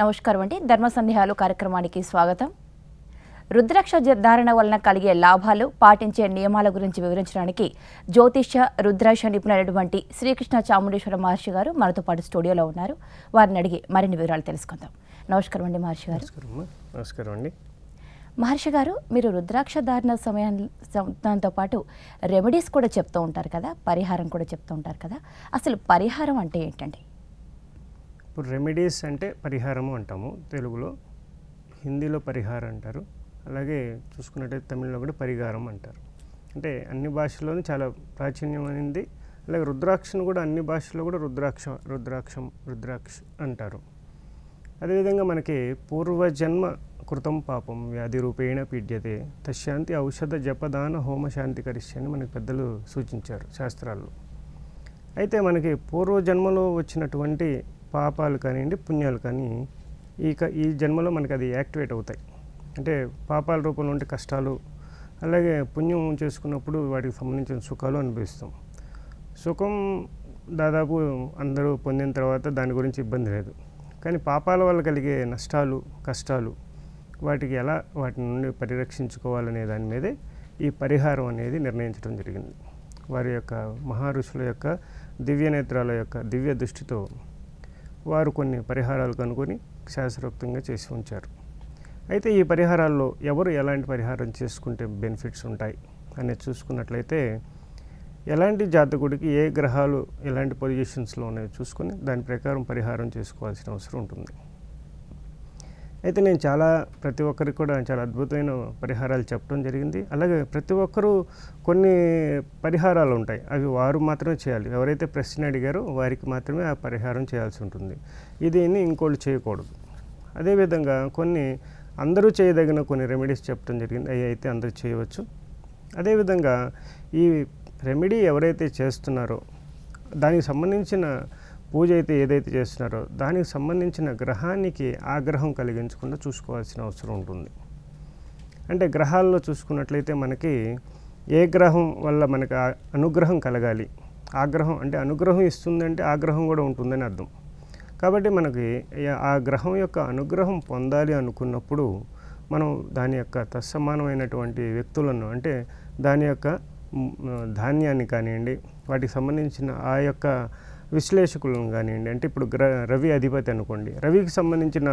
నమస్కారం అండి. ధర్మ సందేహాలు కార్యక్రమానికి స్వాగతం. రుద్రాక్ష ధారణ వలన కలిగే లాభాలు, పాటించే నియమాల గురించి వివరించడానికి జ్యోతిష్య రుద్రాక్ష నిపుణులైనటువంటి శ్రీకృష్ణ చాముండేశ్వర మహర్షి గారు మనతో పాటు స్టూడియోలో ఉన్నారు. వారిని అడిగి మరిన్ని వివరాలు తెలుసుకుందాం. నమస్కారం అండి మహర్షి గారు. నమస్కారం అండి. మహర్షి గారు, మీరు రుద్రాక్ష ధారణ సమయంతో పాటు రెమెడీస్ కూడా చెప్తూ ఉంటారు కదా, పరిహారం కూడా చెప్తూ ఉంటారు కదా, అసలు పరిహారం అంటే ఏంటండి? ఇప్పుడు రెమెడీస్ అంటే పరిహారము అంటాము తెలుగులో, హిందీలో పరిహారం అంటారు, అలాగే చూసుకున్నట్టయితే తమిళ్లో కూడా పరిహారం అంటారు. అంటే అన్ని భాషల్లోనూ చాలా ప్రాచీన్యమైనది. అలాగే రుద్రాక్షను కూడా అన్ని భాషల్లో కూడా రుద్రాక్ష అంటారు. అదేవిధంగా మనకి పూర్వజన్మ కృతం పాపం వ్యాధి రూపేణ పీడ్యతే తశాంతి ఔషధ జపదాన హోమశాంతి కరిష్య అని మనకి పెద్దలు సూచించారు శాస్త్రాల్లో. అయితే మనకి పూర్వజన్మలో వచ్చినటువంటి పాపాలు కానివ్వండి, పుణ్యాలు కానీ ఈ జన్మలో మనకి అది యాక్టివేట్ అవుతాయి. అంటే పాపాల రూపంలో ఉంటే కష్టాలు, అలాగే పుణ్యం చేసుకున్నప్పుడు వాటికి సంబంధించిన సుఖాలు అనుభవిస్తాం. సుఖం దాదాపు అందరూ పొందిన తర్వాత దాని గురించి ఇబ్బంది లేదు. కానీ పాపాల వల్ల కలిగే నష్టాలు, కష్టాలు, వాటికి ఎలా వాటి నుండి పరిరక్షించుకోవాలనే దాని మీదే ఈ పరిహారం అనేది నిర్ణయించడం జరిగింది. వారి యొక్క మహారుషుల యొక్క దివ్య నేత్రాల యొక్క దివ్య దృష్టితో వారు కొన్ని పరిహారాలు కనుగొని శాస్త్రోక్తంగా చేసి ఉంచారు. అయితే ఈ పరిహారాల్లో ఎవరు ఎలాంటి పరిహారం చేసుకుంటే బెనిఫిట్స్ ఉంటాయి అనేది చూసుకున్నట్లయితే, ఎలాంటి జాతకుడికి ఏ గ్రహాలు ఎలాంటి పొజిషన్స్లో ఉన్నాయో చూసుకొని దాని ప్రకారం పరిహారం చేసుకోవాల్సిన అవసరం ఉంటుంది. అయితే నేను ప్రతి ఒక్కరికి కూడా చాలా అద్భుతమైన పరిహారాలు చెప్పడం జరిగింది. అలాగే ప్రతి ఒక్కరూ కొన్ని పరిహారాలు ఉంటాయి, అవి వారు మాత్రమే చేయాలి. ఎవరైతే ప్రశ్న అడిగారో వారికి మాత్రమే ఆ పరిహారం చేయాల్సి ఉంటుంది. దీన్ని ఇంకోళ్ళు చేయకూడదు. అదేవిధంగా అందరూ చేయదగిన కొన్ని రెమెడీస్ చెప్పడం జరిగింది, అవి అయితే అందరూ చేయవచ్చు. అదేవిధంగా ఈ రెమెడీ ఎవరైతే చేస్తున్నారో దానికి సంబంధించిన పూజ అయితే ఏదైతే చేస్తున్నారో దానికి సంబంధించిన గ్రహానికి ఆగ్రహం కలిగించకుండా చూసుకోవాల్సిన అవసరం ఉంటుంది. అంటే గ్రహాల్లో చూసుకున్నట్లయితే మనకి ఏ గ్రహం వల్ల మనకు అనుగ్రహం కలగాలి, ఆగ్రహం అంటే అనుగ్రహం ఇస్తుందంటే ఆగ్రహం కూడా ఉంటుందని అర్థం. కాబట్టి మనకి ఆ గ్రహం యొక్క అనుగ్రహం పొందాలి అనుకున్నప్పుడు మనం దాని యొక్క తత్సమానమైనటువంటి వ్యక్తులను, అంటే దాని యొక్క ధాన్యాన్ని కానివ్వండి, వాటికి సంబంధించిన ఆ యొక్క విశ్లేషకులను కానివ్వండి, అంటే ఇప్పుడు రవి అధిపతి అనుకోండి, రవికి సంబంధించిన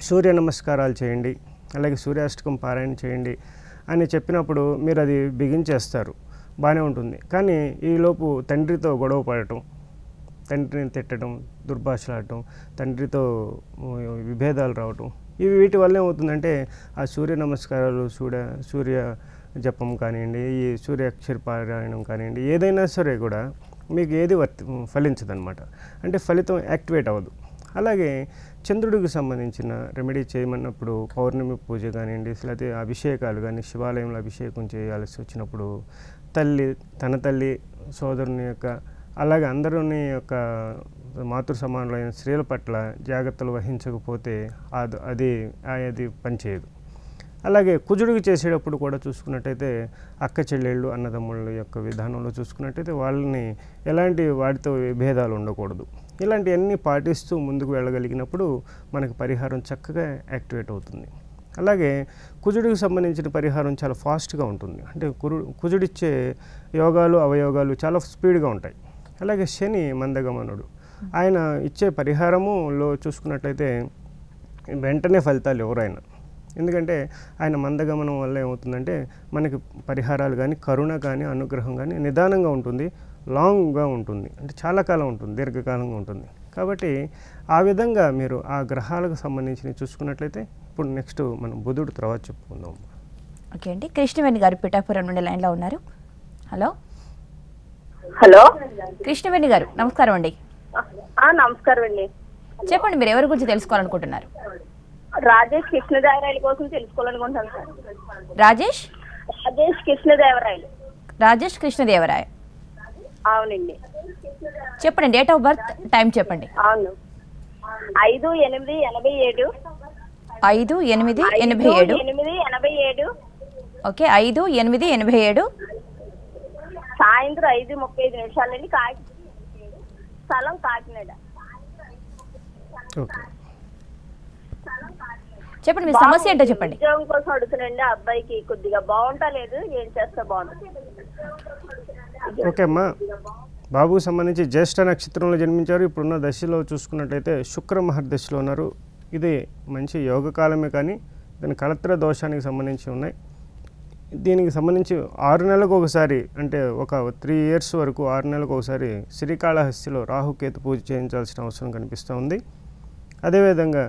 సూర్య నమస్కారాలు చేయండి, అలాగే సూర్యాష్టకం పారాయణ చేయండి అని చెప్పినప్పుడు మీరు అది బిగించేస్తారు, బాగానే ఉంటుంది. కానీ ఈలోపు తండ్రితో గొడవ పడటం, తండ్రిని తిట్టడం, దుర్భాషలాడటం, తండ్రితో విభేదాలు రావటం, వీటి వల్ల ఏమవుతుందంటే ఆ సూర్య నమస్కారాలు, సూర్య జపం కానివ్వండి, ఈ సూర్యాక్షర పారాయణం కానివ్వండి, ఏదైనా సరే కూడా మీకు ఏది ఫలించదన్నమాట. అంటే ఫలితం యాక్టివేట్ అవ్వదు. అలాగే చంద్రుడికి సంబంధించిన రెమెడీ చేయమన్నప్పుడు పౌర్ణమి పూజ కానివ్వండి, లేకపోతే అభిషేకాలు కానీ, శివాలయంలో అభిషేకం చేయాల్సి వచ్చినప్పుడు తన తల్లి సోదరుని యొక్క, అలాగే అందరినీ యొక్క మాతృ సమానులైన స్త్రీల పట్ల జాగ్రత్తలు వహించకపోతే అది పనిచేయదు. అలాగే కుజుడికి చేసేటప్పుడు కూడా చూసుకున్నట్టయితే అక్క చెల్లెళ్ళు, అన్నదమ్ముళ్ళ యొక్క విధానంలో చూసుకున్నట్టయితే వాళ్ళని ఎలాంటి వాటితో విభేదాలు ఉండకూడదు. ఇలాంటివన్నీ పాటిస్తూ ముందుకు వెళ్ళగలిగినప్పుడు మనకి పరిహారం చక్కగా యాక్టివేట్ అవుతుంది. అలాగే కుజుడికి సంబంధించిన పరిహారం చాలా ఫాస్ట్గా ఉంటుంది. అంటే కుజుడిచ్చే యోగాలు, అవయోగాలు చాలా స్పీడ్గా ఉంటాయి. అలాగే శని మందగమనుడు, ఆయన ఇచ్చే పరిహారములో చూసుకున్నట్లయితే వెంటనే ఫలితాలు ఎవరైనా, ఎందుకంటే ఆయన మందగమనం వల్ల ఏమవుతుందంటే మనకి పరిహారాలు కానీ, కరుణ కానీ, అనుగ్రహం కానీ నిదానంగా ఉంటుంది, లాంగ్గా ఉంటుంది, అంటే చాలా కాలం ఉంటుంది, దీర్ఘకాలంగా ఉంటుంది. కాబట్టి ఆ విధంగా మీరు ఆ గ్రహాలకు సంబంధించి చూసుకున్నట్లయితే, ఇప్పుడు నెక్స్ట్ మనం బుధుడు తర్వాత చెప్పుకుందాం. ఓకే అండి. కృష్ణవేణి గారు పిఠాపురం నుండి లైన్లో ఉన్నారు. హలో కృష్ణవేణి గారు, నమస్కారం అండి. నమస్కారం అండి. చెప్పండి, మీరు ఎవరి గురించి తెలుసుకోవాలనుకుంటున్నారు? రాజేష్ కృష్ణదేవరాయలు కోసం తెలుసుకోవాలనుకుంటాను సార్. రాజేష్ కృష్ణదేవరాయ. అవునండి. చెప్పండి, డేట్ ఆఫ్ బర్త్, టైం చెప్పండి. అవును, 5/8/87. 5/8/87. ఓకే, 5/8/87 సాయంత్రం 5:35 స్థలం కాకినాడ. ఓకే. చెప్పండి మీ సమస్య ఏంటో చెప్పండి. ఉద్యోగం కోసం అడుగుతున్నాండి. ఆ అబ్బాయికి కొద్దిగా బాగుంటలేదు, ఏం చేస్తే బాగుంటుంది? ఓకే అమ్మా, బాబుకు సంబంధించి జ్యేష్ఠ నక్షత్రంలో జన్మించారు. ఇప్పుడున్న దశలో చూసుకున్నట్లయితే శుక్ర మహర్దశలో ఉన్నారు. ఇది మంచి యోగకాలమే, కానీ దాని కలత్ర దోషానికి సంబంధించి ఉన్నాయి. దీనికి సంబంధించి 6 నెలలకు ఒకసారి, అంటే ఒక 3 years వరకు 6 నెలలకు ఒకసారి శ్రీకాళహస్తిలో రాహుకేతు పూజ చేయించాల్సిన అవసరం కనిపిస్తూ ఉంది. అదేవిధంగా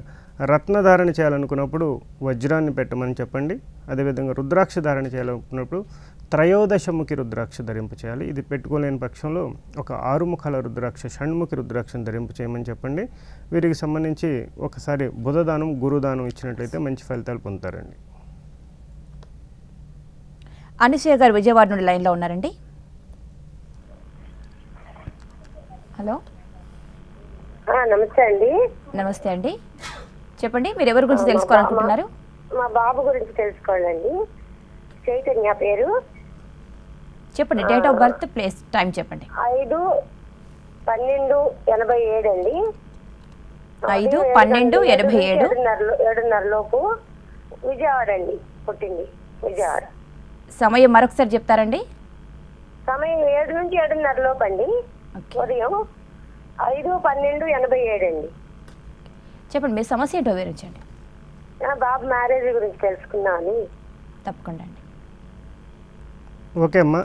రత్నధారణ చేయాలనుకున్నప్పుడు వజ్రాన్ని పెట్టమని చెప్పండి. అదేవిధంగా రుద్రాక్ష ధారణ చేయాలనుకున్నప్పుడు త్రయోదశముఖి రుద్రాక్ష ధరింపు చేయాలి. ఇది పెట్టుకోలేని పక్షంలో ఒక 6 ముఖాల రుద్రాక్ష, షణ్ముఖి రుద్రాక్షను ధరింపు చేయమని చెప్పండి. వీరికి సంబంధించి ఒకసారి బుధదానం, గురుదానం ఇచ్చినట్లయితే మంచి ఫలితాలు పొందుతారండి. అనసూయ గారు విజయవాడ నుండి లైన్లో ఉన్నారండి. హలో, నమస్తే అండి. నమస్తే అండి, చెప్పండి మీరు ఎవరి గురించి తెలుసుకోవాలనుకుంటున్నారు? మా బాబు గురించి తెలుసుకోవాలండి. చైతన్య పేరు. చెప్పండి, date of birth, place, time చెప్పండి. 5/12/87 అండి. 5/12/87 7:30 లోపు విజయవాడ అండి, పుట్టింది విజయవాడ. సమయం మరొకసారి చెప్తారండి? సమయం 7 నుంచి 7:30 లోపు అండి. ఉదయం 5/12/87 అండి. చెప్పండి మీ సమస్య ఏంటో వివరించండి. నా బాబు మ్యారేజ్ గురించి తెలుసుకున్నాను. తప్పకుండా అండి. ఓకే అమ్మా,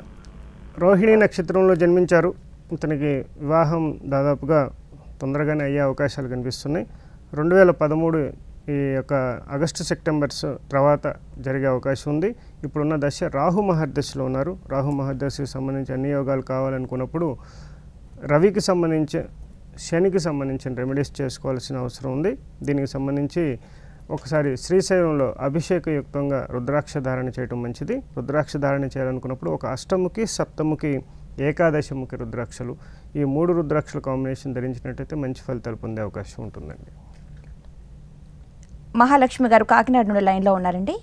రోహిణి నక్షత్రంలో జన్మించారు. ఇతనికి వివాహం దాదాపుగా తొందరగానే అయ్యే అవకాశాలు కనిపిస్తున్నాయి. 2013 ఈ యొక్క ఆగస్టు సెప్టెంబర్స్ తర్వాత జరిగే అవకాశం ఉంది. ఇప్పుడున్న దశ రాహు మహర్దశలో ఉన్నారు. రాహు మహర్దశకు సంబంధించి అన్ని యోగాలు కావాలనుకున్నప్పుడు రవికి సంబంధించి, శనికి సంబంధించిన రెమెడీస్ చేసుకోవాల్సిన అవసరం ఉంది. దీనికి సంబంధించి ఒకసారి శ్రీశైలంలో అభిషేకయుక్తంగా రుద్రాక్ష ధారణ చేయడం మంచిది. రుద్రాక్ష ధారణ చేయాలనుకున్నప్పుడు ఒక అష్టముఖి, సప్తముఖి, ఏకాదశముఖి రుద్రాక్షలు, ఈ 3 రుద్రాక్షల కాంబినేషన్ ధరించినట్టయితే మంచి ఫలితాలు పొందే అవకాశం ఉంటుందండి. మహాలక్ష్మి గారు కాకినాడ నుండి లైన్లో ఉన్నారండి.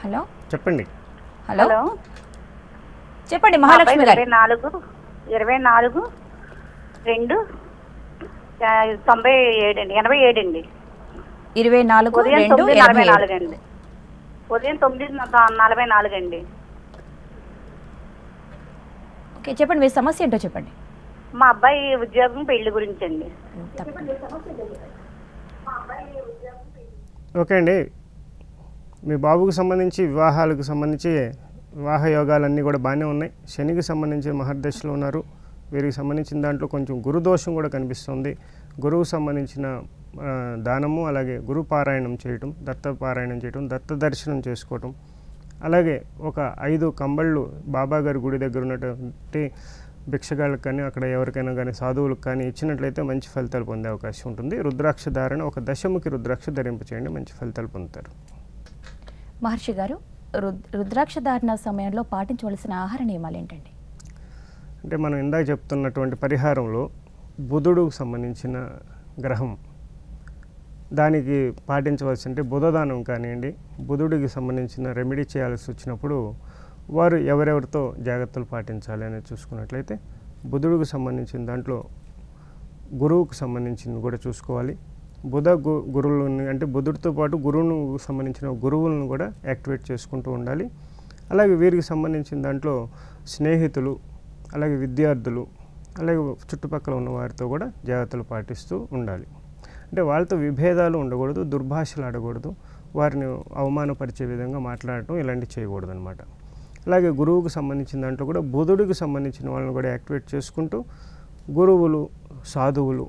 హలో, చెప్పండి. హలో, చెప్పండి మహాలక్ష్మి గారు. 24/2/97 అండి. 87 అండి. 24/2/87 అండి. ఉదయం 9:44 అండి. ఓకే, చెప్పండి మీ సమస్య ఏంటో చెప్పండి. మా అబ్బాయి ఉద్యోగం, పెళ్లి గురించి అండి. తప్పకుండా. ఓకే అండి, మీ బాబుకు సంబంధించి వివాహాలకు సంబంధించి వివాహ యోగాలన్నీ కూడా బాగానే ఉన్నాయి. శనికి సంబంధించి మహర్దశలో ఉన్నారు. వీరికి సంబంధించిన దాంట్లో కొంచెం గురుదోషం కూడా కనిపిస్తుంది. గురువుకు సంబంధించిన దానము, అలాగే గురు పారాయణం చేయటం, దత్త పారాయణం చేయటం, దత్త దర్శనం చేసుకోవటం, అలాగే ఒక 5 కంబళ్ళు బాబాగారి గుడి దగ్గర ఉన్నటువంటి భిక్షగాళ్ళకి కానీ, అక్కడ ఎవరికైనా కానీ, సాధువులకు కానీ ఇచ్చినట్లయితే మంచి ఫలితాలు పొందే అవకాశం ఉంటుంది. రుద్రాక్ష ధారణ ఒక దశముఖి రుద్రాక్ష ధరింపు చేయండి, మంచి ఫలితాలు పొందుతారు. మహర్షి గారు, రుద్రాక్ష ధారణ సమయంలో పాటించవలసిన ఆహార నియమాలు ఏంటండి? అంటే మనం ఇందాక చెప్తున్నటువంటి పరిహారంలో బుధుడుకు సంబంధించిన గ్రహం, దానికి పాటించవలసి అంటే బుధదానం కానివ్వండి, బుధుడికి సంబంధించిన రెమెడీ చేయాల్సి వచ్చినప్పుడు వారు ఎవరెవరితో జాగ్రత్తలు పాటించాలి అనేది చూసుకున్నట్లయితే బుధుడికి సంబంధించిన దాంట్లో గురువుకు సంబంధించింది కూడా చూసుకోవాలి. గురువులని అంటే బుధుడితో పాటు గురువును సంబంధించిన గురువులను కూడా యాక్టివేట్ చేసుకుంటూ ఉండాలి. అలాగే వీరికి సంబంధించిన దాంట్లో స్నేహితులు, అలాగే విద్యార్థులు, అలాగే చుట్టుపక్కల ఉన్న వారితో కూడా జాగ్రత్తలు పాటిస్తూ ఉండాలి. అంటే వాళ్ళతో విభేదాలు ఉండకూడదు, దుర్భాషలు ఆడకూడదు, వారిని అవమానపరిచే విధంగా మాట్లాడటం ఇలాంటివి చేయకూడదు అనమాట. అలాగే గురువుకు సంబంధించిన దాంట్లో కూడా బుధుడికి సంబంధించిన వాళ్ళని కూడా యాక్టివేట్ చేసుకుంటూ గురువులు, సాధువులు,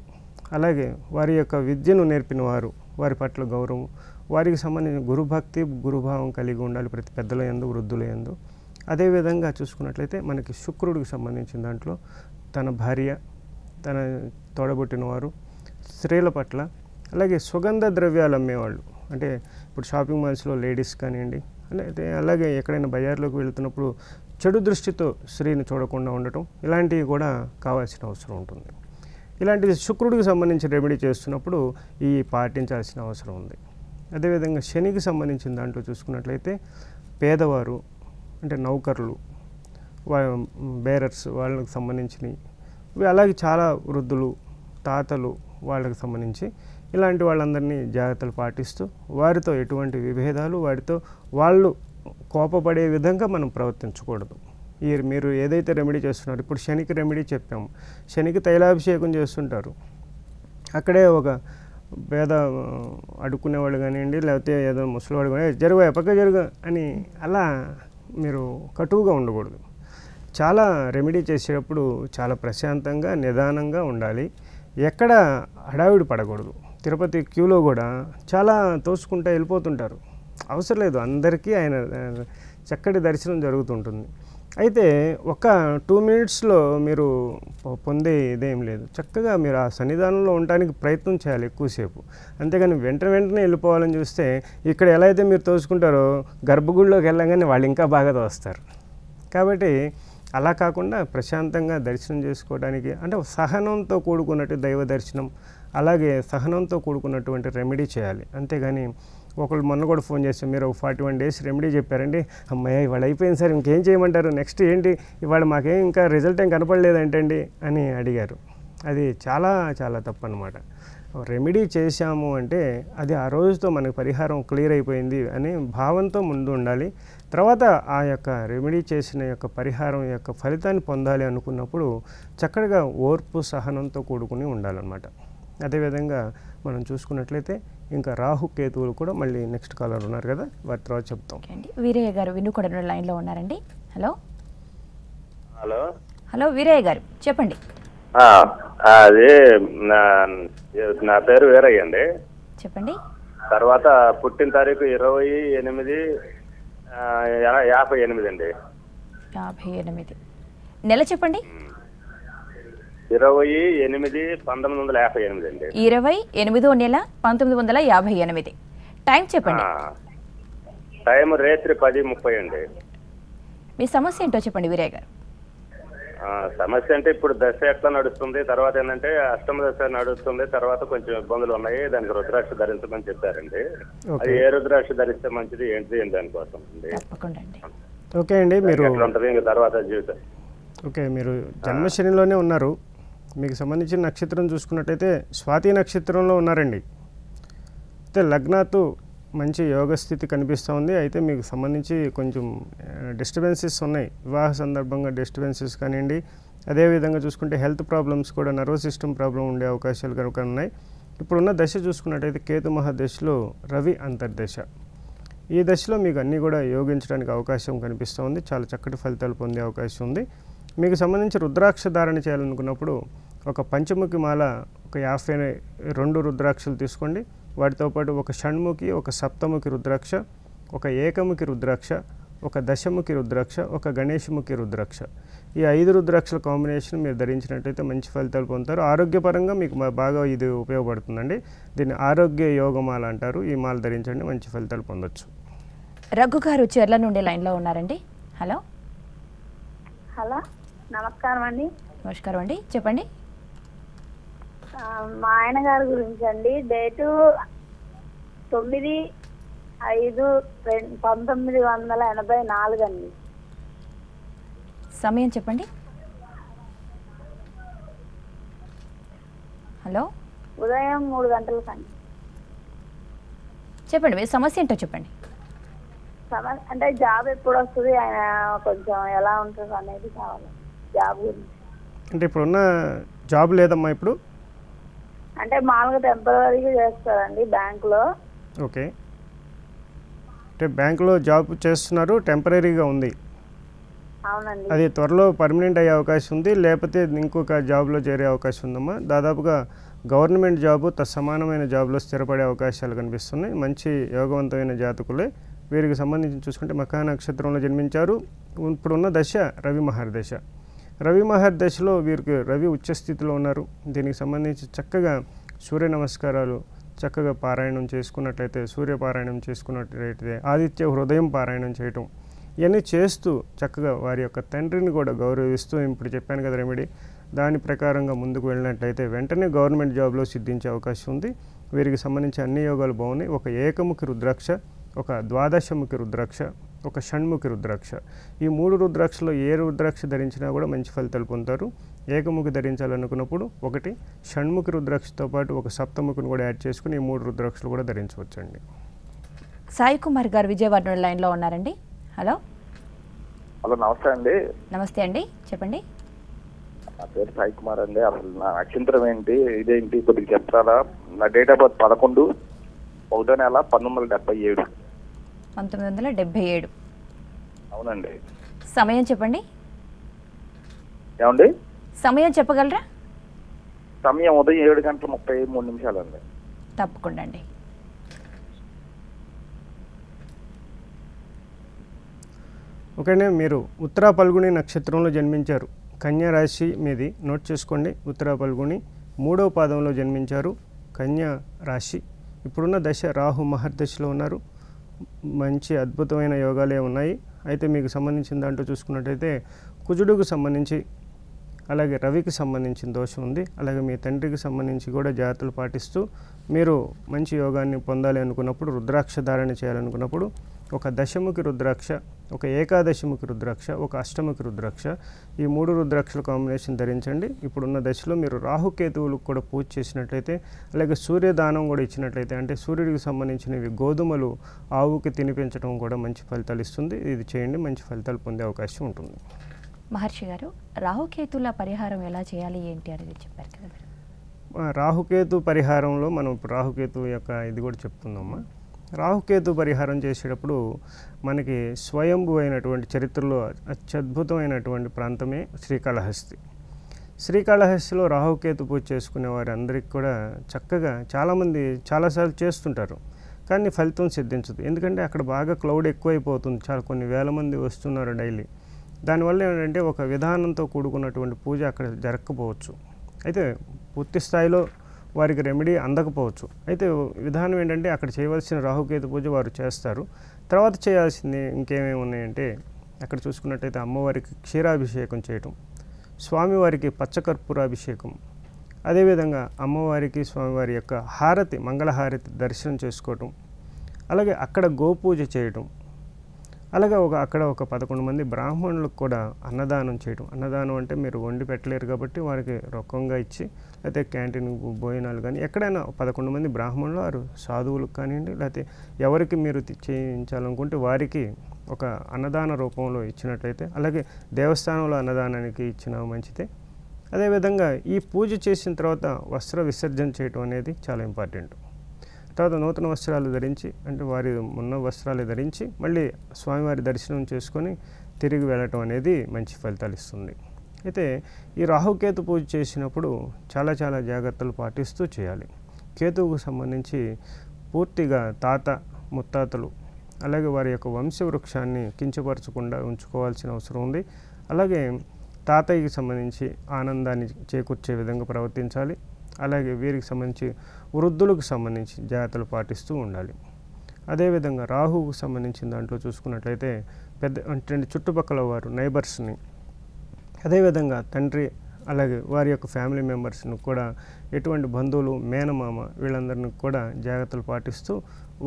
అలాగే వారి యొక్క విద్యను నేర్పిన వారు, వారి పట్ల గౌరవం, వారికి సంబంధించిన గురుభక్తి, గురుభావం కలిగి ఉండాలి ప్రతి పెద్దల యందు, వృద్ధుల యందు. అదేవిధంగా చూసుకున్నట్లయితే మనకి శుక్రుడికి సంబంధించిన దాంట్లో తన భార్య, తన తోడబుట్టిన వారు, స్త్రీల పట్ల, అలాగే సుగంధ ద్రవ్యాలు అమ్మేవాళ్ళు, అంటే ఇప్పుడు షాపింగ్ మాల్స్లో లేడీస్ కానివ్వండి, అలాగే ఎక్కడైనా బజార్లోకి వెళ్తున్నప్పుడు చెడు దృష్టితో స్త్రీని చూడకుండా ఉండటం, ఇలాంటివి కూడా కావాల్సిన అవసరం ఉంటుంది. ఇలాంటిది శుక్రుడికి సంబంధించి రెమెడీ చేస్తున్నప్పుడు ఈ పాటించాల్సిన అవసరం ఉంది. అదేవిధంగా శనికి సంబంధించిన దాంట్లో చూసుకున్నట్లయితే పేదవారు, అంటే నౌకర్లు, బేరర్స్, వాళ్ళకి సంబంధించినవి, అలాగే చాలా వృద్ధులు, తాతలు, వాళ్ళకి సంబంధించి ఇలాంటి వాళ్ళందరినీ జాగ్రత్తలు పాటిస్తూ వారితో ఎటువంటి విభేదాలు వారితో వాళ్ళు కోపపడే విధంగా మనం ప్రవర్తించకూడదు. మీరు ఏదైతే రెమెడీ చేస్తున్నారు, ఇప్పుడు శనికి రెమెడీ చెప్పాము, శనికి తైలాభిషేకం చేస్తుంటారు, అక్కడే ఒక పేద అడుక్కునేవాళ్ళు కానివ్వండి, లేకపోతే ఏదో ముసలివాడు కానీ జరుగు పక్క జరుగు అని అలా మీరు కటువుగా ఉండకూడదు. చాలా రెమెడీ చేసేటప్పుడు చాలా ప్రశాంతంగా నిదానంగా ఉండాలి. ఎక్కడ హడావిడి పడకూడదు. తిరుపతి క్యూలో కూడా చాలా తోసుకుంటూ వెళ్ళిపోతుంటారు. అవసరం లేదు, అందరికీ ఆయన చక్కటి దర్శనం జరుగుతుంటుంది. అయితే ఒక 2 మినిట్స్లో మీరు పొందే ఇదేం లేదు. చక్కగా మీరు ఆ సన్నిధానంలో ఉండడానికి ప్రయత్నం చేయాలి ఎక్కువసేపు. అంతేగాని వెంటనే వెళ్ళిపోవాలని చూస్తే ఇక్కడ ఎలా అయితే మీరు తోసుకుంటారో గర్భగుడిలోకి వెళ్ళగానే వాళ్ళు ఇంకా బాగా తోస్తారు. కాబట్టి అలా కాకుండా ప్రశాంతంగా దర్శనం చేసుకోవడానికి అంటే సహనంతో కూడుకున్నట్టు దైవ దర్శనం, అలాగే సహనంతో కూడుకున్నటువంటి రెమెడీ చేయాలి. అంతేగాని ఒకళ్ళు మొన్న కూడా ఫోన్ చేస్తాం, మీరు 41 days రెమెడీ చెప్పారండి, అమ్మాయి ఇవాళ అయిపోయింది సార్, ఇంకేం చేయమంటారు, నెక్స్ట్ ఏంటి, ఇవాళ మాకేం ఇంకా రిజల్ట్ ఏం కనపడలేదంటండి అని అడిగారు. అది చాలా చాలా తప్పు అన్నమాట. రెమెడీ చేశాము అంటే అది ఆ రోజుతో మనకు పరిహారం క్లియర్ అయిపోయింది అనే భావంతో ముందు ఉండాలి. తర్వాత ఆ యొక్క రెమెడీ చేసిన యొక్క పరిహారం యొక్క ఫలితాన్ని పొందాలి అనుకున్నప్పుడు చక్కగా ఓర్పు సహనంతో కూడుకుని ఉండాలన్నమాట. అదేవిధంగా మనం చూసుకున్నట్లయితే ఇంకా రాహు కేతువులు కూడా మళ్ళీ నెక్స్ట్ కాలర్ ఉన్నారు కదా, వారి తర్వాత చెప్తాం. వీరయ్య గారు వినుకొండ లైన్లో ఉన్నారండి. హలో హలో హలో వీరయ్య గారు చెప్పండి. అది నా పేరు వీరయ్య అండి. చెప్పండి. తర్వాత పుట్టిన తారీఖు 28/58 అండి. 58 నెల చెప్పండి. 28/1958 అండి. 28వ నెల 1958. టైం చెప్పండి. టైం రాత్రి 10:30 అండి. మీ సమస్య ఏంటో చెప్పండి వీరయ్య గారు. సమస్య అంటే ఇప్పుడు దశ ఎట్లా నడుస్తుంది, తర్వాత ఏంటంటే అష్టమ దశ నడుస్తుంది, తర్వాత కొంచెం ఇబ్బందులు ఉన్నాయి, దానికి రుద్రాక్ష ధరించమని చెప్పారండి. అది ఏ రుద్రాక్ష ధరిస్తే మంచిది ఏంటి దానికోసం తప్పకుండా అండి. ఓకే అండి, మీరు ఉంటుంది ఇంకా తర్వాత జీవితం. ఓకే, మీరు జన్మశనిలోనే ఉన్నారు. మీకు సంబంధించిన నక్షత్రం చూసుకున్నట్టయితే స్వాతి నక్షత్రంలో ఉన్నారండి. అయితే లగ్నాతు మంచి యోగ స్థితి కనిపిస్తూ ఉంది. అయితే మీకు సంబంధించి కొంచెం డిస్టర్బెన్సెస్ ఉన్నాయి, వివాహ సందర్భంగా డిస్టర్బెన్సెస్ కానివ్వండి. అదేవిధంగా చూసుకుంటే హెల్త్ ప్రాబ్లమ్స్ కూడా, నర్వస్ సిస్టమ్ ప్రాబ్లం ఉండే అవకాశాలు కనుక ఉన్నాయి. ఇప్పుడున్న దశ చూసుకున్నట్టయితే కేతు మహాదశలో రవి అంతర్దశ. ఈ దశలో మీకు అన్నీ కూడా యోగించడానికి అవకాశం కనిపిస్తూ ఉంది. చాలా చక్కటి ఫలితాలు పొందే అవకాశం ఉంది. మీకు సంబంధించి రుద్రాక్ష ధారణ చేయాలనుకున్నప్పుడు ఒక పంచముఖి మాల, ఒక 52 రుద్రాక్షలు తీసుకోండి. వాటితో పాటు ఒక షణ్ముఖి, ఒక సప్తముఖి రుద్రాక్ష, ఒక ఏకముఖి రుద్రాక్ష, ఒక దశముఖి రుద్రాక్ష, ఒక గణేశముఖి రుద్రాక్ష. ఈ 5 రుద్రాక్షల కాంబినేషన్ మీరు ధరించినట్టయితే మంచి ఫలితాలు పొందుతారు. ఆరోగ్యపరంగా మీకు బాగా ఇది ఉపయోగపడుతుందండి. దీన్ని ఆరోగ్య యోగమాల అంటారు. ఈ మాల ధరించండి, మంచి ఫలితాలు పొందొచ్చు. రఘు గారు చెర్ల నుండి లైన్లో ఉన్నారండి. హలో హలో, నమస్కారం అండి. నమస్కారం అండి, చెప్పండి. మా ఆయన గారి గురించి అండి. డేటు 9/5/1984 అండి. సమయం చెప్పండి. హలో, ఉదయం 3 గంటలకు అండి. చెప్పండి, మీ సమస్య ఏంటో చెప్పండి. అంటే జాబ్ ఎప్పుడు వస్తుంది, ఆయన కొంచెం ఎలా ఉంటుంది అనేది కావాలి. జాబ్ గురించి అంటే ఇప్పుడున్న జాబ్ లేదమ్మా ఇప్పుడు? అంటే మామూలుగా టెంపరీగా చేస్తారండి బ్యాంకులో. ఓకే, అంటే బ్యాంకులో జాబ్ చేస్తున్నారు, టెంపరీగా ఉంది. అవునండి. అది త్వరలో పర్మనెంట్ అయ్యే అవకాశం ఉంది, లేకపోతే ఇంకొక జాబ్లో చేరే అవకాశం ఉందమ్మా. దాదాపుగా గవర్నమెంట్ జాబు సమానమైన జాబ్లో స్థిరపడే అవకాశాలు కనిపిస్తున్నాయి. మంచి యోగవంతమైన జాతకులే. వీరికి సంబంధించి చూసుకుంటే మఖా నక్షత్రంలో జన్మించారు. ఇప్పుడున్న దశ రవి మహర్దశ. రవి మహర్దశలో వీరికి రవి ఉచ్చస్థితిలో ఉన్నారు. దీనికి సంబంధించి చక్కగా సూర్య నమస్కారాలు చక్కగా పారాయణం చేసుకున్నట్లయితే, సూర్యపారాయణం చేసుకున్నట్లయితే, ఆదిత్య హృదయం పారాయణం చేయటం, ఇవన్నీ చేస్తూ చక్కగా వారి యొక్క తండ్రిని కూడా గౌరవిస్తూ, ఇప్పుడు చెప్పాను కదా రెమెడీ, దాని ప్రకారంగా ముందుకు వెళ్ళినట్లయితే వెంటనే గవర్నమెంట్ జాబ్లో సిద్ధించే అవకాశం ఉంది. వీరికి సంబంధించి అన్ని యోగాలు బాగున్నాయి. ఒక ఏకముఖి రుద్రాక్ష, ఒక ద్వాదశముఖి రుద్రాక్ష, ఒక షణ్ముఖి రుద్రాక్ష. ఈ 3 రుద్రాక్షలో ఏ రుద్రాక్ష ధరించినా కూడా మంచి ఫలితాలు పొందుతారు. ఏకముఖి ధరించాలనుకున్నప్పుడు ఒకటి షణ్ముఖి రుద్రాక్షతో పాటు ఒక సప్తముఖిని కూడా యాడ్ చేసుకుని ఈ 3 రుద్రాక్షలు కూడా ధరించవచ్చండి. సాయి కుమార్ గారు విజయవాడ నుండి లైన్లో ఉన్నారండి. హలో హలో, నమస్తే అండి. నమస్తే అండి, చెప్పండి. నా పేరు సాయి కుమార్ అండి. అసలు నా నక్షత్రం ఏంటి, ఇదేంటి కొద్దిగా చెప్తారా? నా డేట్ ఆఫ్ బర్త్ 11/1/1977. 1977. అవునండి. సమయం చెప్పండి. ఏమండి? సమయం చెప్పగలరా? సమయం ఉదయం 7:33 అండి. తప్పకుండా అండి. ఓకేనే, మీరు ఉత్తరా పల్గుని నక్షత్రంలో జన్మించారు. కన్యా రాశి మీది నోట్ చేసుకోండి. ఉత్తరా పల్గుని 3వ పాదంలో జన్మించారు. కన్యా రాశి. ఇప్పుడున్న దశ రాహు మహర్దశలో ఉన్నారు. మంచి అద్భుతమైన యోగాలే ఉన్నాయి. అయితే మీకు సంబంధించిన దాంట్లో చూసుకున్నట్టయితే కుజుడుకు సంబంధించి అలాగే రవికి సంబంధించిన దోషం ఉంది. అలాగే మీ తండ్రికి సంబంధించి కూడా జాగ్రత్తలు పాటిస్తూ మీరు మంచి యోగాన్ని పొందాలి అనుకున్నప్పుడు, రుద్రాక్ష ధారణ చేయాలనుకున్నప్పుడు ఒక దశముఖి రుద్రాక్ష, ఒక ఏకాదశముఖి రుద్రాక్ష, ఒక అష్టముఖి రుద్రాక్ష, ఈ 3 రుద్రాక్షల కాంబినేషన్ ధరించండి. ఇప్పుడున్న దశలో మీరు రాహుకేతువులకు కూడా పూజ చేసినట్లయితే, అలాగే సూర్యదానం కూడా ఇచ్చినట్లయితే, అంటే సూర్యుడికి సంబంధించినవి గోధుమలు ఆవుకి తినిపించడం కూడా మంచి ఫలితాలు ఇస్తుంది. ఇది చేయండి, మంచి ఫలితాలు పొందే అవకాశం ఉంటుంది. మహర్షి గారు, రాహుకేతుల పరిహారం ఎలా చేయాలి ఏంటి అనేది చెప్పారు కదా. రాహుకేతు పరిహారంలో మనం ఇప్పుడు రాహుకేతు యొక్క ఇది కూడా చెప్తున్నామా. రాహుకేతు పరిహారం చేసేటప్పుడు మనకి స్వయంభూ అయినటువంటి చరిత్రలో అత్యద్భుతమైనటువంటి ప్రాంతమే శ్రీకాళహస్తి. శ్రీకాళహస్తిలో రాహుకేతు పూజ చేసుకునే వారందరికీ కూడా చక్కగా చాలామంది చాలాసార్లు చేస్తుంటారు, కానీ ఫలితం సిద్ధించదు. ఎందుకంటే అక్కడ బాగా క్లౌడ్ ఎక్కువైపోతుంది. చాలా కొన్ని వేల మంది వస్తున్నారు డైలీ. దానివల్ల ఏంటంటే ఒక విధానంతో కూడుకున్నటువంటి పూజ అక్కడ జరగకపోవచ్చు. అయితే పూర్తి స్థాయిలో వారికి రెమెడీ అందకపోవచ్చు. అయితే విధానం ఏంటంటే అక్కడ చేయవలసిన రాహుకేతు పూజ వారు చేస్తారు. తర్వాత చేయాల్సింది ఇంకేమేమి ఉన్నాయంటే, అక్కడ చూసుకున్నట్టయితే అమ్మవారికి క్షీరాభిషేకం చేయటం, స్వామివారికి పచ్చకర్పూరాభిషేకం, అదేవిధంగా అమ్మవారికి స్వామివారి యొక్క హారతి, మంగళహారతి దర్శనం చేసుకోవటం, అలాగే అక్కడ గోపూజ చేయటం, అలాగే అక్కడ ఒక 11 మంది బ్రాహ్మణులకు కూడా అన్నదానం చేయడం. అన్నదానం అంటే మీరు వండి పెట్టలేరు కాబట్టి వారికి రొక్కంగా ఇచ్చి, లేకపోతే క్యాంటీన్ భోజనాలు కానీ ఎక్కడైనా 11 మంది బ్రాహ్మణులు వారు సాధువులకు కానివ్వండి, లేకపోతే ఎవరికి మీరు చేయించాలనుకుంటే వారికి ఒక అన్నదాన రూపంలో ఇచ్చినట్లయితే, అలాగే దేవస్థానంలో అన్నదానానికి ఇచ్చిన మంచిదే. అదేవిధంగా ఈ పూజ చేసిన తర్వాత వస్త్ర విసర్జన చేయటం అనేది చాలా ఇంపార్టెంట్. తర్వాత నూతన వస్త్రాలు ధరించి, అంటే వారి ఉన్న వస్త్రాలు ధరించి మళ్ళీ స్వామివారి దర్శనం చేసుకొని తిరిగి వెళ్ళటం అనేది మంచి ఫలితాలు ఇస్తుంది. అయితే ఈ రాహుకేతు పూజ చేసినప్పుడు చాలా జాగ్రత్తలు పాటిస్తూ చేయాలి. కేతువుకు సంబంధించి పూర్తిగా తాత ముత్తాతలు అలాగే వారి యొక్క వంశవృక్షాన్ని కించపరచకుండా ఉంచుకోవాల్సిన అవసరం ఉంది. అలాగే తాతయ్యకి సంబంధించి ఆనందాన్ని చేకూర్చే విధంగా ప్రవర్తించాలి. అలాగే వీరికి సంబంధించి వృద్ధులకు సంబంధించి జాగ్రత్తలు పాటిస్తూ ఉండాలి. అదేవిధంగా రాహువుకు సంబంధించిన దాంట్లో చూసుకున్నట్లయితే అంటే చుట్టుపక్కల వారు నైబర్స్ని, అదేవిధంగా తండ్రి అలాగే వారి యొక్క ఫ్యామిలీ మెంబర్స్ని కూడా, ఎటువంటి బంధువులు, మేనమామ వీళ్ళందరినీ కూడా జాగ్రత్తలు పాటిస్తూ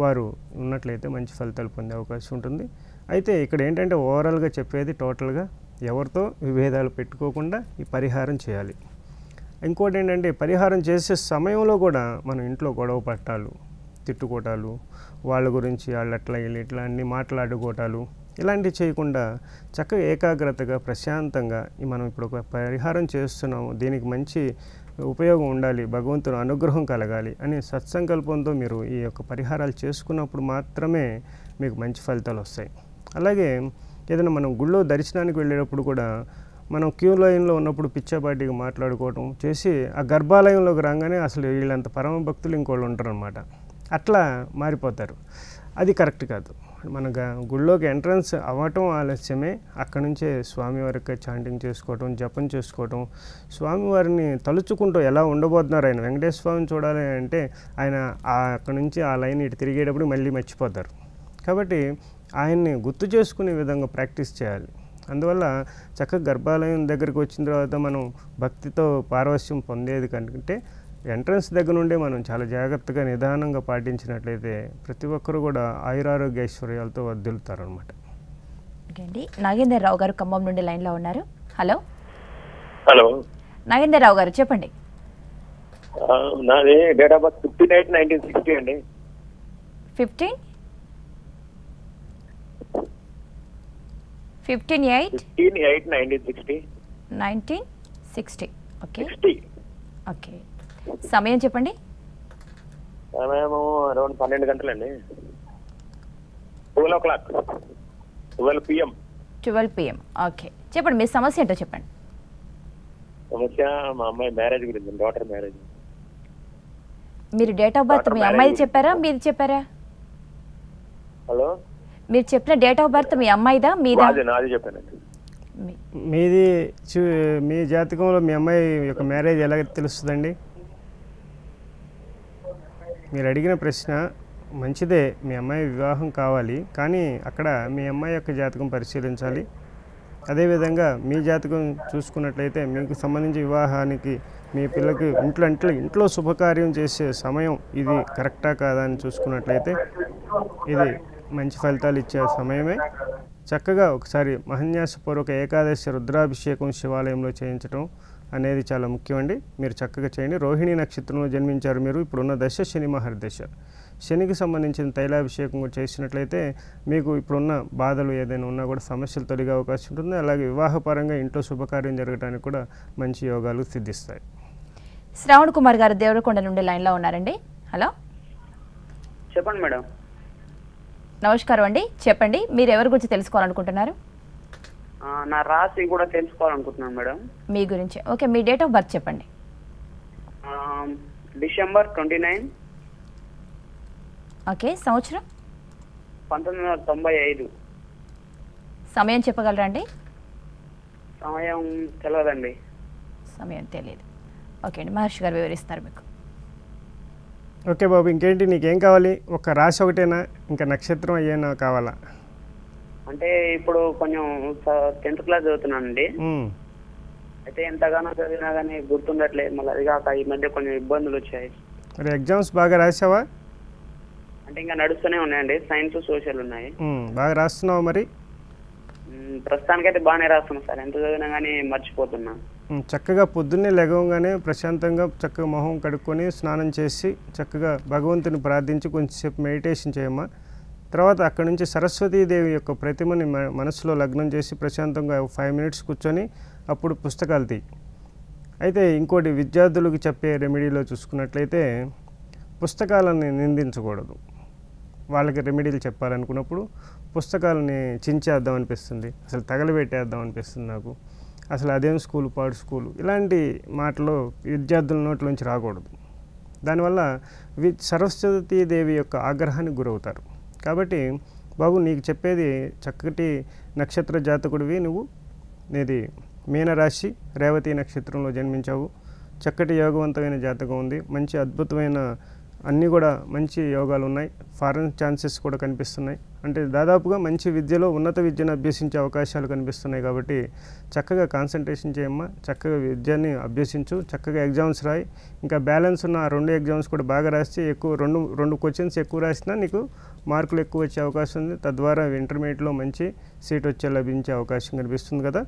వారు ఉన్నట్లయితే మంచి ఫలితాలు పొందే అవకాశం ఉంటుంది. అయితే ఇక్కడ ఏంటంటే ఓవరాల్గా చెప్పేది టోటల్గా ఎవరితో విభేదాలు పెట్టుకోకుండా ఈ పరిహారం చేయాలి. ఇంకోటి ఏంటంటే పరిహారం చేసే సమయంలో కూడా మనం ఇంట్లో గొడవ పట్టాలు, తిట్టుకోవటాలు, వాళ్ళ గురించి వాళ్ళు అట్లా వీళ్ళు ఇట్లా అన్నీ మాట్లాడుకోవటాలు ఇలాంటివి చేయకుండా చక్కగా ఏకాగ్రతగా ప్రశాంతంగా మనం ఇప్పుడు ఒక పరిహారం చేస్తున్నాము, దీనికి మంచి ఉపయోగం ఉండాలి, భగవంతుని అనుగ్రహం కలగాలి అని సత్సంకల్పంతో మీరు ఈ యొక్క పరిహారాలు చేసుకున్నప్పుడు మాత్రమే మీకు మంచి ఫలితాలు వస్తాయి. అలాగే ఏదైనా మనం గుళ్ళో దర్శనానికి వెళ్ళేటప్పుడు కూడా మనం క్యూ లైన్లో ఉన్నప్పుడు పిచ్చాపాటిగా మాట్లాడుకోవటం చేసి ఆ గర్భాలయంలోకి రాగానే అసలు వీళ్ళంత పరమ భక్తులు ఇంకోళ్ళు ఉంటారు అనమాట. అట్లా మారిపోతారు. అది కరెక్ట్ కాదు. మన గుళ్ళోకి ఎంట్రన్స్ అవ్వటం ఆలస్యమే, అక్కడి నుంచే స్వామివారికి చాంటింగ్ చేసుకోవటం, జపం చేసుకోవటం, స్వామివారిని తలుచుకుంటూ ఎలా ఉండబోతున్నారు. ఆయన వెంకటేశ్వర స్వామిని చూడాలి అంటే ఆయన అక్కడి నుంచి ఆ లైన్ ఇటు తిరిగేటప్పుడు మళ్ళీ మర్చిపోతారు. కాబట్టి ఆయన్ని గుర్తు చేసుకునే విధంగా ప్రాక్టీస్ చేయాలి. అందువల్ల చక్కగా గర్భాలయం దగ్గరికి వచ్చిన తర్వాత మనం భక్తితో పారవశ్యం పొందేది కంటే ఎంట్రన్స్ దగ్గర నుండే మనం చాలా జాగ్రత్తగా నిదానంగా పాటించినట్లయితే ప్రతి ఒక్కరు కూడా ఆయురారోగ్య ఐశ్వర్యాలతో వర్ధిల్లుతారనమాట. ఓకే అండి. నాగేందర్ రావు గారు ఖమ్మం నుండి లైన్లో ఉన్నారు. హలో హలో నాగేంద్రరావు గారు చెప్పండి. నాది డేట్ ఆఫ్ బర్త్ 15/8/1960 అండి. 15/8/1960. 15/8/1960. Okay okay. సమయం చెప్పండి. సమయము around 12 గంటలండి. 12 o'clock. 12 PM. 12 PM. Okay చెప్పండి, మీ సమస్య ఏంటో చెప్పండి. సమస్య మా అమ్మాయి మ్యారేజ్ గురించి, డాటర్ మ్యారేజ్. మీరు డేట్ ఆఫ్ బర్త్ మీ అమ్మాయిది చెప్పారా మీది చెప్పారా? హలో, మీరు చెప్పిన డేట్ ఆఫ్ బర్త్ మీ అమ్మాయిదా మీదా? నాది చెప్పానండి. మీది మీ జాతకంలో మీ అమ్మాయి యొక్క మ్యారేజ్ ఎలా తెలుస్తుందండి? మీరు అడిగిన ప్రశ్న మంచిదే, మీ అమ్మాయి వివాహం కావాలి, కానీ అక్కడ మీ అమ్మాయి యొక్క జాతకం పరిశీలించాలి. అదేవిధంగా మీ జాతకం చూసుకున్నట్లయితే మీకు సంబంధించి వివాహానికి మీ పిల్లకి ఇంట్లో శుభకార్యం చేసే సమయం ఇది కరెక్టా కాదా అని చూసుకున్నట్లయితే ఇది మంచి ఫలితాలు ఇచ్చే సమయమే. చక్కగా ఒకసారి మహన్యాసపూర్వక ఏకాదశి రుద్రాభిషేకం శివాలయంలో చేయించడం అనేది చాలా ముఖ్యమండి. మీరు చక్కగా చేయండి. రోహిణి నక్షత్రంలో జన్మించారు మీరు. ఇప్పుడున్న దశ శని మహర్దశ. శనికి సంబంధించిన తైలాభిషేకం కూడా చేసినట్లయితే మీకు ఇప్పుడున్న బాధలు ఏదైనా ఉన్నా కూడా సమస్యలు తొలగే అవకాశం ఉంటుంది. అలాగే వివాహపరంగా ఇంట్లో శుభకార్యం జరగడానికి కూడా మంచి యోగాలు సిద్ధిస్తాయి. శ్రావణ్ కుమార్ గారు దేవరకొండ నుండి లైన్లో ఉన్నారండి. హలో చెప్పండి మేడం. నమస్కారం అండి, చెప్పండి మీరు ఎవరి గురించి తెలుసుకోవాలనుకుంటున్నారు? నా రాశి కూడా తెలుసుకోవాలనుకుంటున్నాను మేడం. మీ గురించి. Okay, me date of birth చెప్పండి. December 29. ఓకే, సంవత్సరం 1995. సమయం చెప్పగలరా అండి? సమయం తెలియదండి. సమయం తెలియదు. ఓకే అండి, మహర్షి గారు వివరిస్తారు మీకు. ఓకే బాబు, ఇంకేంటి నీకేం కావాలి? ఒక రాశి ఒకటేనా, ఇంకా నక్షత్రం అయ్యేనా కావాలా? అంటే ఇప్పుడు కొంచెం 10th క్లాస్ చదువుతున్నానండి. అయితే ఎంతగానో చదివినా కానీ గుర్తుండట్లేదు. మళ్ళీ అది కాక ఈ మధ్య కొంచెం ఇబ్బందులు వచ్చాయి. మరి ఎగ్జామ్స్ బాగా రాసావా? అంటే ఇంకా నడుస్తూనే ఉన్నాయండి. సైన్స్, సోషల్ ఉన్నాయి. బాగా రాస్తున్నావు మరి? ప్రస్తుతానికైతే బాగానే రాస్తున్నాను సార్. ఎంత చదివినా కానీ మర్చిపోతున్నా. చక్కగా పొద్దున్నే లెగవగానే ప్రశాంతంగా చక్కగా మొహం కడుక్కొని స్నానం చేసి చక్కగా భగవంతుని ప్రార్థించి కొంచెంసేపు మెడిటేషన్ చేయమ్మా. తర్వాత అక్కడి నుంచి సరస్వతీదేవి యొక్క ప్రతిమని మనసులో లగ్నం చేసి ప్రశాంతంగా 5 minutes కూర్చొని అప్పుడు పుస్తకాలు తీయి. అయితే ఇంకోటి, విద్యార్థులకు చెప్పే రెమెడీలో చూసుకున్నట్లయితే పుస్తకాలని నిందించకూడదు. వాళ్ళకి రెమెడీలు చెప్పాలనుకున్నప్పుడు పుస్తకాలని చించేద్దాం అనిపిస్తుంది, అసలు తగలబెట్టేద్దాం అనిపిస్తుంది నాకు, అసలు అదేం స్కూలు పాడు స్కూలు, ఇలాంటి మాటలు విద్యార్థుల నోట్లోంచి రాకూడదు. దానివల్ల సరస్వతీదేవి యొక్క ఆగ్రహానికి గురవుతారు. కాబట్టి బాబు, నీకు చెప్పేది చక్కటి నక్షత్ర జాతకుడివి నువ్వు. నీది మీనరాశి, రేవతి నక్షత్రంలో జన్మించావు. చక్కటి యోగవంతమైన జాతకం ఉంది. మంచి అద్భుతమైన అన్నీ కూడా మంచి యోగాలు ఉన్నాయి. ఫారెన్ ఛాన్సెస్ కూడా కనిపిస్తున్నాయి. అంటే దాదాపుగా మంచి విద్యలో ఉన్నత విద్యను అభ్యసించే అవకాశాలు కనిపిస్తున్నాయి. కాబట్టి చక్కగా కాన్సన్ట్రేషన్ చేయమ్మా. చక్కగా విద్యని అభ్యసించు. చక్కగా ఎగ్జామ్స్ రాయి. ఇంకా బ్యాలెన్స్ ఉన్న 2 ఎగ్జామ్స్ కూడా బాగా రాస్తే ఎక్కువ రెండు క్వశ్చన్స్ ఎక్కువ రాసినా నీకు మార్కులు ఎక్కువ వచ్చే అవకాశం ఉంది. తద్వారా ఇంటర్మీడియట్లో మంచి సీట్ వచ్చే లభించే అవకాశం కనిపిస్తుంది కదా.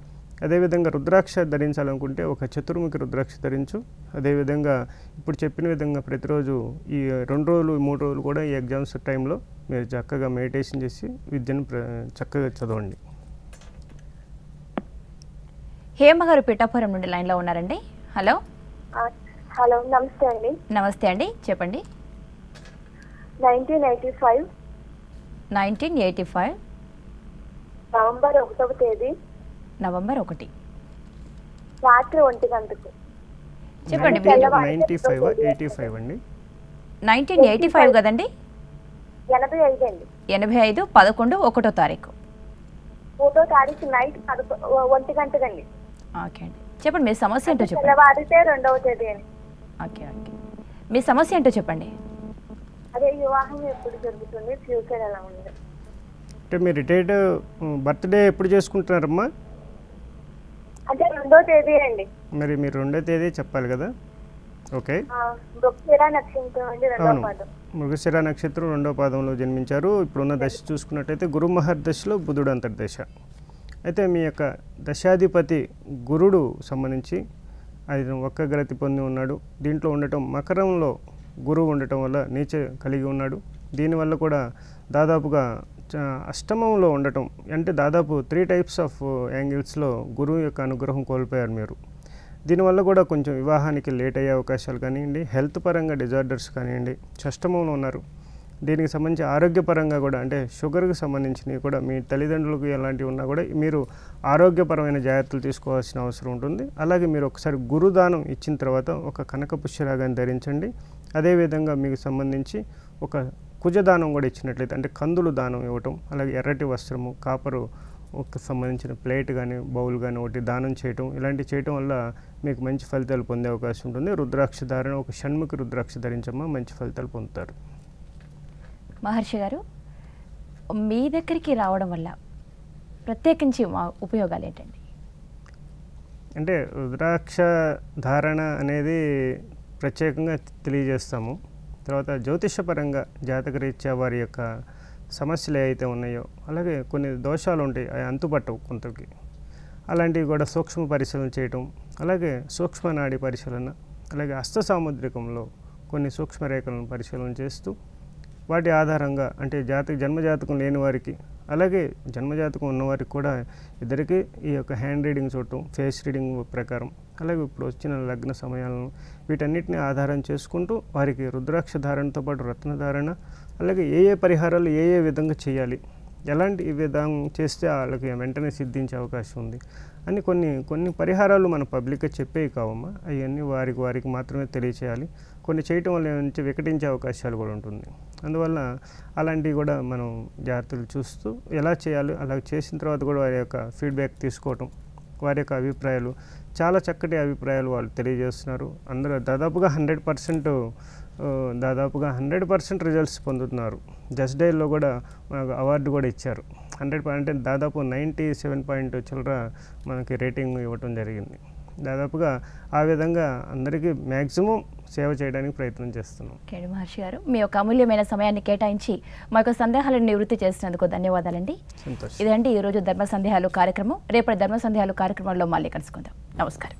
అదేవిధంగా రుద్రాక్ష ధరించాలనుకుంటే ఒక చతుర్ముఖి రుద్రాక్ష ధరించు. అదేవిధంగా ఇప్పుడు చెప్పిన విధంగా ప్రతిరోజు ఈ 2 రోజులు 3 రోజులు కూడా ఈ ఎగ్జామ్స్ టైంలో మీరు చక్కగా మెడిటేషన్ చేసి విద్యను చక్కగా చదవండి. హేమ గారు పిఠాపురం నుండి లైన్లో ఉన్నారండి. హలో హలో, నమస్తే అండి. నమస్తే అండి, చెప్పండి. 1985 నవంబర్ 1వ తేదీ నవంబర్ 1 రాత్రి 1 గంటకు. చెప్పండి. 95 అండి. 1985 కదండి? 85 అండి. 85 11 1వ తారీఖు. 1వ తారీఖు నైట్ 1 గంటకండి. ఓకే అండి, చెప్పండి మీ సమస్య ఏంటో చెప్పండి. తెల్లవారితే 2వ తేదీ అండి. ఓకే ఓకే, మీ సమస్య ఏంటో చెప్పండి. అదే వివాహం ఎప్పుడు జరుగుతుంది, ఫ్యూచర్ ఎలా ఉంది? అంటే మీరు రిటైర్డ్ బర్త్డే ఎప్పుడు చేసుకుంటున్నారమ్మా? అంటే 2వ తేదీ అండి. మరి మీరు 2వ తేదీ చెప్పాలి కదా. ఓకే, మృగశిర నక్షత్రం అండి, 2వ పాదం. మృగశిర నక్షత్రం 2వ పాదంలో జన్మించారు. ఇప్పుడున్న దశ చూసుకున్నట్టయితే గురు మహర్దశలో బుధుడు అంతర్దశ. అయితే మీ యొక్క దశాధిపతి గురుడు సంబంధించి ఆయన వక్రగతి పొంది ఉన్నాడు. దీంట్లో ఉండటం మకరంలో గురువు ఉండటం వల్ల నీచ కలిగి ఉన్నాడు. దీనివల్ల కూడా దాదాపుగా అష్టమంలో ఉండటం అంటే దాదాపు 3 టైప్స్ ఆఫ్ యాంగిల్స్లో గురువు యొక్క అనుగ్రహం కోల్పోయారు మీరు. దీనివల్ల కూడా కొంచెం వివాహానికి లేట్ అయ్యే అవకాశాలు కానివ్వండి, హెల్త్ పరంగా డిజార్డర్స్ కానివ్వండి, షష్టమంలో ఉన్నారు. దీనికి సంబంధించి ఆరోగ్యపరంగా కూడా అంటే షుగర్కి సంబంధించినవి కూడా మీ తల్లిదండ్రులకు ఎలాంటివి ఉన్నా కూడా మీరు ఆరోగ్యపరమైన జాగ్రత్తలు తీసుకోవాల్సిన అవసరం ఉంటుంది. అలాగే మీరు ఒకసారి గురుదానం ఇచ్చిన తర్వాత ఒక కనక పుష్యరాగాన్ని ధరించండి. అదేవిధంగా మీకు సంబంధించి ఒక కుజదానం కూడా ఇచ్చినట్లయితే అంటే కందులు దానం ఇవ్వటం, అలాగే ఎర్రటి వస్త్రము, కాపరు ఒక సంబంధించిన ప్లేట్ కానీ బౌల్ కానీ ఒకటి దానం చేయటం, ఇలాంటివి చేయటం వల్ల మీకు మంచి ఫలితాలు పొందే అవకాశం ఉంటుంది. రుద్రాక్ష ధారణ ఒక షణ్ముఖి రుద్రాక్ష ధరించమ్మా, మంచి ఫలితాలు పొందుతారు. మహర్షి గారు, మీ దగ్గరికి రావడం వల్ల ప్రత్యేకించి మా ఉపయోగాలు ఏంటండి? అంటే రుద్రాక్ష ధారణ అనేది ప్రత్యేకంగా తెలియజేస్తాము. తర్వాత జ్యోతిషపరంగా జాతకరీత్యా వారి యొక్క సమస్యలు ఏవైతే ఉన్నాయో, అలాగే కొన్ని దోషాలు ఉంటాయి, అవి అంతుపట్టవు కొంతకి, అలాంటివి కూడా సూక్ష్మ పరిశీలన చేయటం, అలాగే సూక్ష్మ నాడి పరిశీలన, అలాగే హస్త సాముద్రికంలో కొన్ని సూక్ష్మరేఖలను పరిశీలన చేస్తూ వాటి ఆధారంగా అంటే జన్మజాతకం లేని వారికి అలాగే జన్మజాతకం ఉన్నవారికి కూడా ఇద్దరికి ఈ యొక్క హ్యాండ్ రీడింగ్ చూడటం, ఫేస్ రీడింగ్ ప్రకారం, అలాగే ఇప్పుడు వచ్చిన లగ్న సమయాలను వీటన్నిటిని ఆధారం చేసుకుంటూ వారికి రుద్రాక్ష ధారణతో పాటు రత్న ధారణ, అలాగే ఏ పరిహారాలు ఏ విధంగా చేయాలి, ఎలాంటి విధానం చేస్తే వాళ్ళకి వెంటనే సిద్ధించే అవకాశం ఉంది అని కొన్ని పరిహారాలు మన పబ్లిక్గా చెప్పేవి కావమ్మా. అవన్నీ వారికి మాత్రమే తెలియచేయాలి. కొన్ని చేయటం వల్ల నుంచి వికటించే అవకాశాలు కూడా ఉంటుంది. అందువల్ల అలాంటివి కూడా మనం జాగ్రత్తలు చూస్తూ ఎలా చేయాలి, అలా చేసిన తర్వాత కూడా వారి యొక్క ఫీడ్బ్యాక్ తీసుకోవటం, వారి యొక్క అభిప్రాయాలు చాలా చక్కటి అభిప్రాయాలు వాళ్ళు తెలియజేస్తున్నారు. అందరూ దాదాపుగా 100% రిజల్ట్స్ పొందుతున్నారు. జస్ట్ డైల్లో కూడా మనకు అవార్డు కూడా ఇచ్చారు. 100 అంటే దాదాపు 97 చిల్లర మనకి రేటింగ్ ఇవ్వటం జరిగింది. దాదాపుగా ఆ విధంగా అందరికీ మ్యాక్సిమం సేవ చేయడానికి ప్రయత్నం చేస్తున్నాం. ఓకే మహర్షి గారు, మీ యొక్క అమూల్యమైన సమయాన్ని కేటాయించి మా యొక్క సందేహాలను నివృత్తి చేసినందుకు ధన్యవాదాలండి. సంతోషం. ఇదండి ఈరోజు ధర్మ సందేహాలు కార్యక్రమం. రేపటి ధర్మ సందేహాలు కార్యక్రమంలో మళ్ళీ కలుసుకుందాం. నమస్కారం.